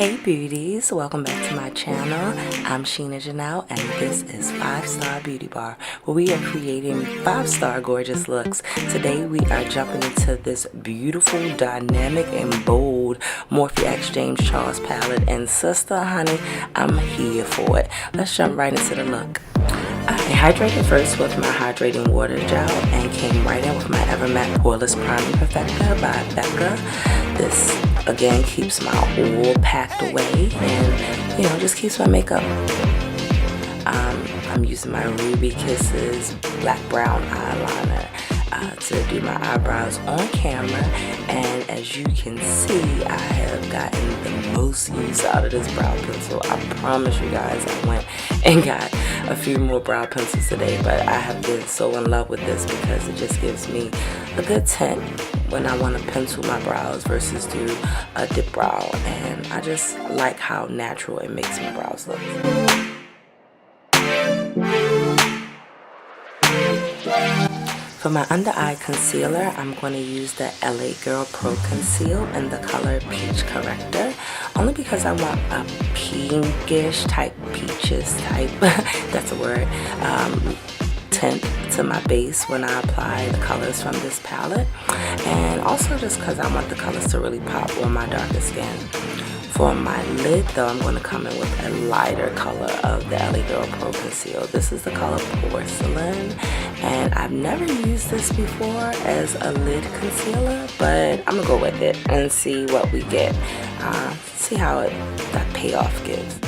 Hey beauties, welcome back to my channel. I'm SheenaJanelle and this is 5-Star Beauty Bar, where we are creating 5-star gorgeous looks. Today we are jumping into this beautiful, dynamic and bold Morphe X James Charles palette, and sister honey, I'm here for it. Let's jump right into the look. I hydrated first with my hydrating water gel and came right in with my Ever Matte Poreless Priming Perfector by Becca. This again keeps my oil packed away and, you know, just keeps my makeup. I'm using my Ruby Kisses black brown eyeliner to do my eyebrows on camera, and as you can see, I have gotten the most use out of this brow pencil. I promise you guys, I went and got a few more brow pencils today, but I have been so in love with this because it just gives me a good tint when I want to pencil my brows versus do a dip brow, and I just like how natural it makes my brows look. For my under eye concealer, I'm going to use the LA Girl Pro Conceal in the color Peach Corrector, only because I want a pinkish type, peaches type, that's a word, tint to my base when I apply the colors from this palette, and also just because I want the colors to really pop on my darker skin. For my lid though, I'm going to come in with a lighter color of the LA Girl Pro Conceal. This is the color Porcelain, and I've never used this before as a lid concealer, but I'm going to go with it and see what we get. See how that payoff gives.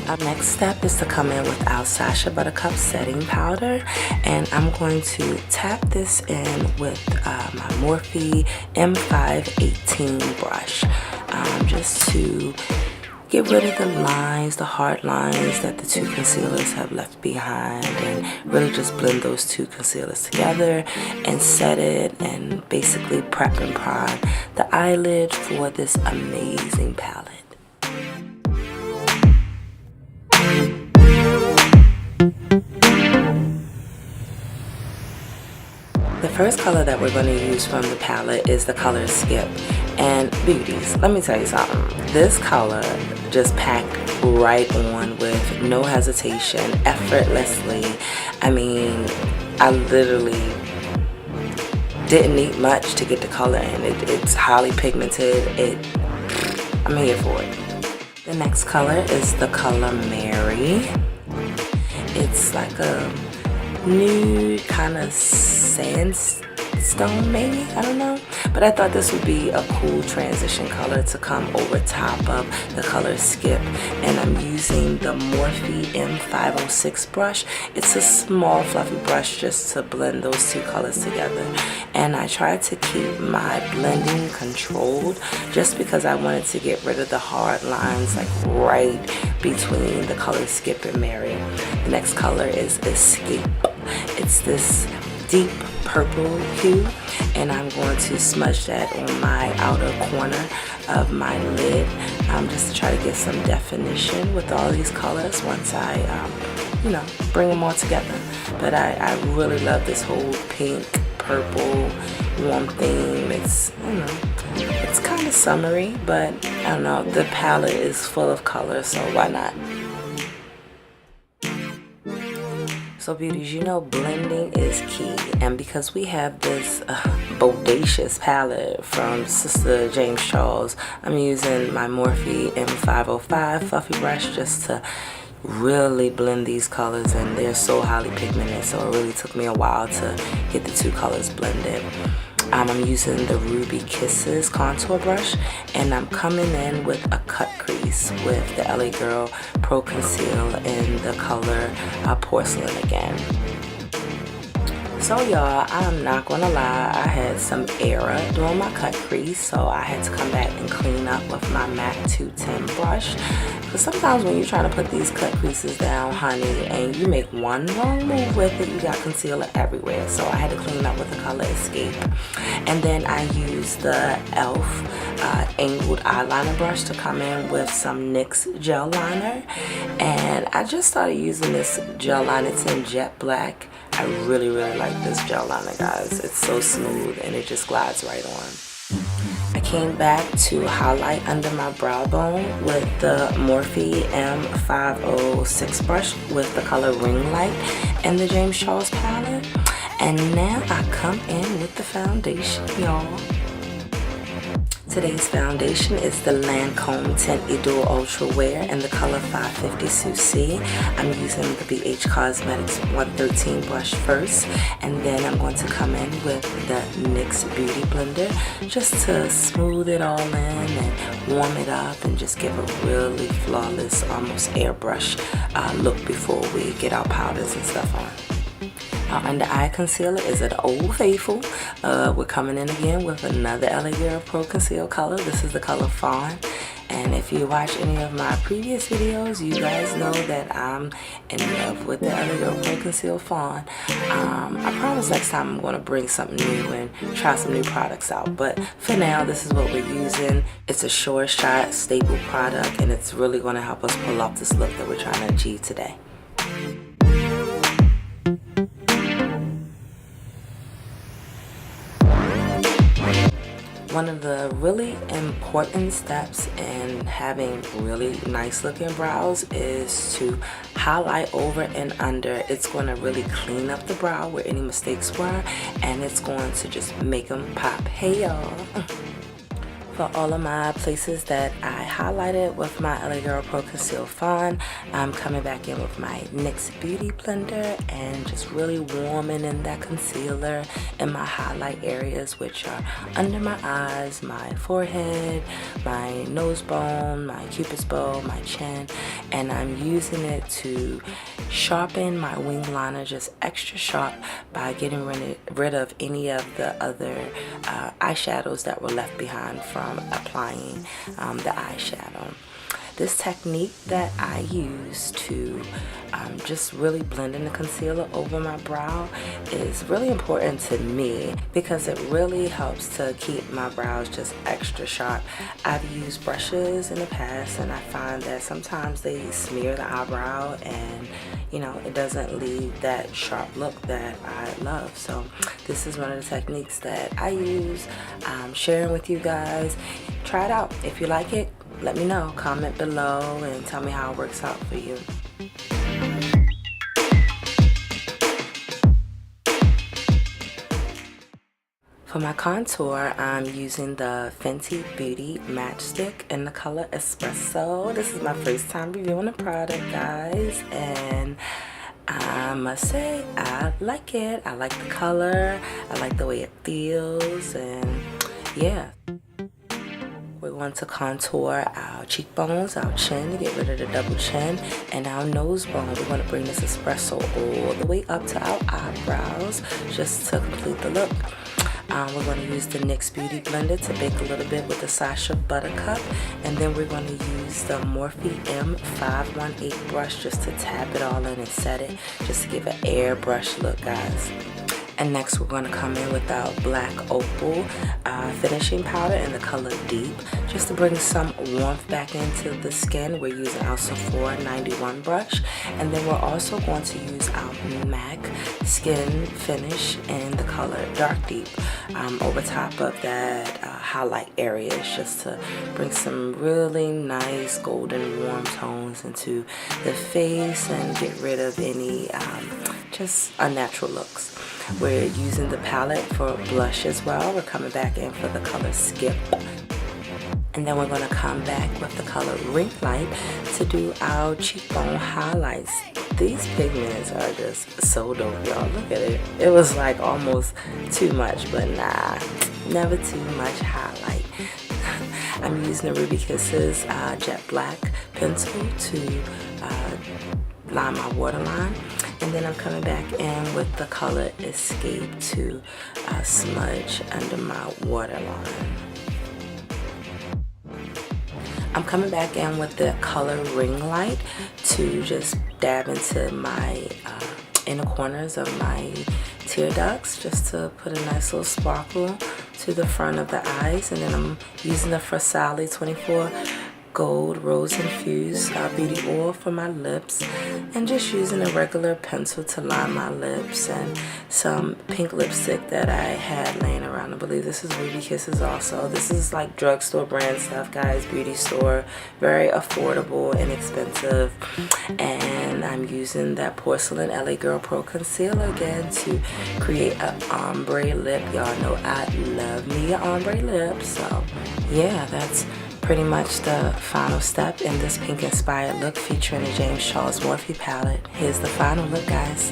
Our next step is to come in with our Sacha Buttercup setting powder, and I'm going to tap this in with my Morphe M518 brush, just to get rid of the lines, the hard lines that the two concealers have left behind, and really just blend those two concealers together and set it and basically prep and prime the eyelid for this amazing palette. The first color that we're going to use from the palette is the color Skip. And beauties, let me tell you something. This color just packed right on with no hesitation, effortlessly. I mean, I literally didn't need much to get the color in. It's highly pigmented. I'm here for it. The next color is the color Mary. It's like a nude kind of sandstone, maybe, I don't know, but I thought this would be a cool transition color to come over top of the color Skip, and I'm using the Morphe M506 brush. It's a small fluffy brush just to blend those two colors together, and I tried to keep my blending controlled just because I wanted to get rid of the hard lines like right between the color Skip and Mary. The next color is Escape. It's this deep purple hue, and I'm going to smudge that on my outer corner of my lid, just to try to get some definition with all these colors once I you know, bring them all together. But I really love this whole pink purple warm theme. It's, you know, it's kind of summery, but I don't know, the palette is full of colors, so why not? So beauties, you know blending is key, and because we have this bodacious palette from Sister James Charles, I'm using my Morphe M505 fluffy brush just to really blend these colors, and they're so highly pigmented, so it really took me a while to get the two colors blended. I'm using the Ruby Kisses contour brush, and I'm coming in with a cut crease with the LA Girl Pro Conceal in the color Porcelain again. So y'all, I'm not gonna lie, I had some error doing my cut crease, so I had to come back and clean up with my MAC 210 brush. Because sometimes when you're trying to put these cut creases down, honey, and you make one wrong move with it, you got concealer everywhere. So I had to clean up with the color Escape. And then I used the e.l.f. angled eyeliner brush to come in with some NYX gel liner. And I just started using this gel liner. It's in jet black. I really like this gel liner, guys. It's so smooth and it just glides right on. I came back to highlight under my brow bone with the Morphe M506 brush with the color Ring Light and the James Charles palette. And now I come in with the foundation, y'all. Today's foundation is the Lancome Teint Idole Ultra Wear in the color 550 Sushi. I'm using the BH Cosmetics 113 brush first, and then I'm going to come in with the NYX Beauty Blender just to smooth it all in and warm it up and just give a really flawless, almost airbrush look before we get our powders and stuff on. Our under eye concealer is an Old Faithful. We're coming in again with another LA Girl Pro Conceal color. This is the color Fawn. And if you watch any of my previous videos, you guys know that I'm in love with the LA Girl Pro Conceal Fawn. I promise next time I'm going to bring something new and try some new products out. But for now, this is what we're using. It's a Sure Shot staple product, and it's really going to help us pull off this look that we're trying to achieve today. One of the really important steps in having really nice looking brows is to highlight over and under. It's going to really clean up the brow where any mistakes were, and it's going to just make them pop. Hey y'all. For all of my places that I highlighted with my LA Girl Pro Conceal Fawn, I'm coming back in with my NYX Beauty Blender and just really warming in that concealer in my highlight areas, which are under my eyes, my forehead, my nose bone, my cupid's bow, my chin, and I'm using it to sharpen my wing liner just extra sharp by getting rid of any of the other eyeshadows that were left behind from applying the eyeshadow. This technique that I use to just really blend in the concealer over my brow is really important to me because it really helps to keep my brows just extra sharp. I've used brushes in the past, and I find that sometimes they smear the eyebrow and you know, it doesn't leave that sharp look that I love. So this is one of the techniques that I use. I'm sharing with you guys. Try it out. If you like it, let me know. Comment below and tell me how it works out for you. For my contour, I'm using the Fenty Beauty Matchstick in the color Espresso. This is my first time reviewing the product, guys, and I must say I like it. I like the color. I like the way it feels, and yeah. We're going to contour our cheekbones, our chin to get rid of the double chin, and our nose bone. We're going to bring this espresso all the way up to our eyebrows just to complete the look. We're going to use the NYX Beauty Blender to bake a little bit with the Sacha Buttercup, and then we're going to use the Morphe M518 brush just to tap it all in and set it, just to give an airbrush look, guys. And next we're going to come in with our black Opal finishing powder in the color Deep, just to bring some warmth back into the skin. We're using our Sephora 91 brush, and then we're also going to use our MAC skin finish in the color Dark Deep over top of that highlight areas, just to bring some really nice golden warm tones into the face and get rid of any just unnatural looks. We're using the palette for blush as well. We're coming back in for the color Skip. And then we're going to come back with the color Ring Light to do our cheekbone highlights. These pigments are just so dope, y'all. Look at it. It was like almost too much, but nah, never too much highlight. I'm using the Ruby Kisses Jet Black pencil to line my waterline. And then I'm coming back in with the color Escape to smudge under my waterline. I'm coming back in with the color Ring Light to just dab into my inner corners of my tear ducts, just to put a nice little sparkle to the front of the eyes. And then I'm using the Frasali 24 gold rose infused beauty oil for my lips, and just using a regular pencil to line my lips, and some pink lipstick that I had laying around. I believe this is Ruby Kisses also. This is like drugstore brand stuff, guys, beauty store, very affordable, inexpensive. And I'm using that Porcelain LA Girl Pro Concealer again to create an ombre lip. Y'all know I love me an ombre lip, so yeah, that's pretty much the final step in this pink inspired look featuring the James Charles Morphe palette. Here's the final look, guys.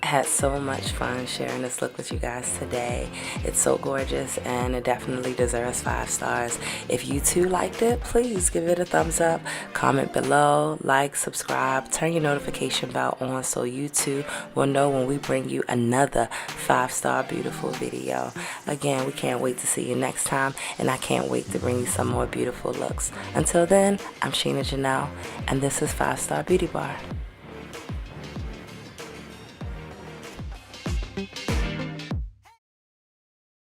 Had so much fun sharing this look with you guys today. It's so gorgeous and it definitely deserves 5 stars. If you too liked it, please give it a thumbs up, comment below, like, subscribe, turn your notification bell on so you too will know when we bring you another 5-star beautiful video. Again, we can't wait to see you next time, and I can't wait to bring you some more beautiful looks. Until then, I'm SheenaJanelle, and this is 5-Star Beauty Bar.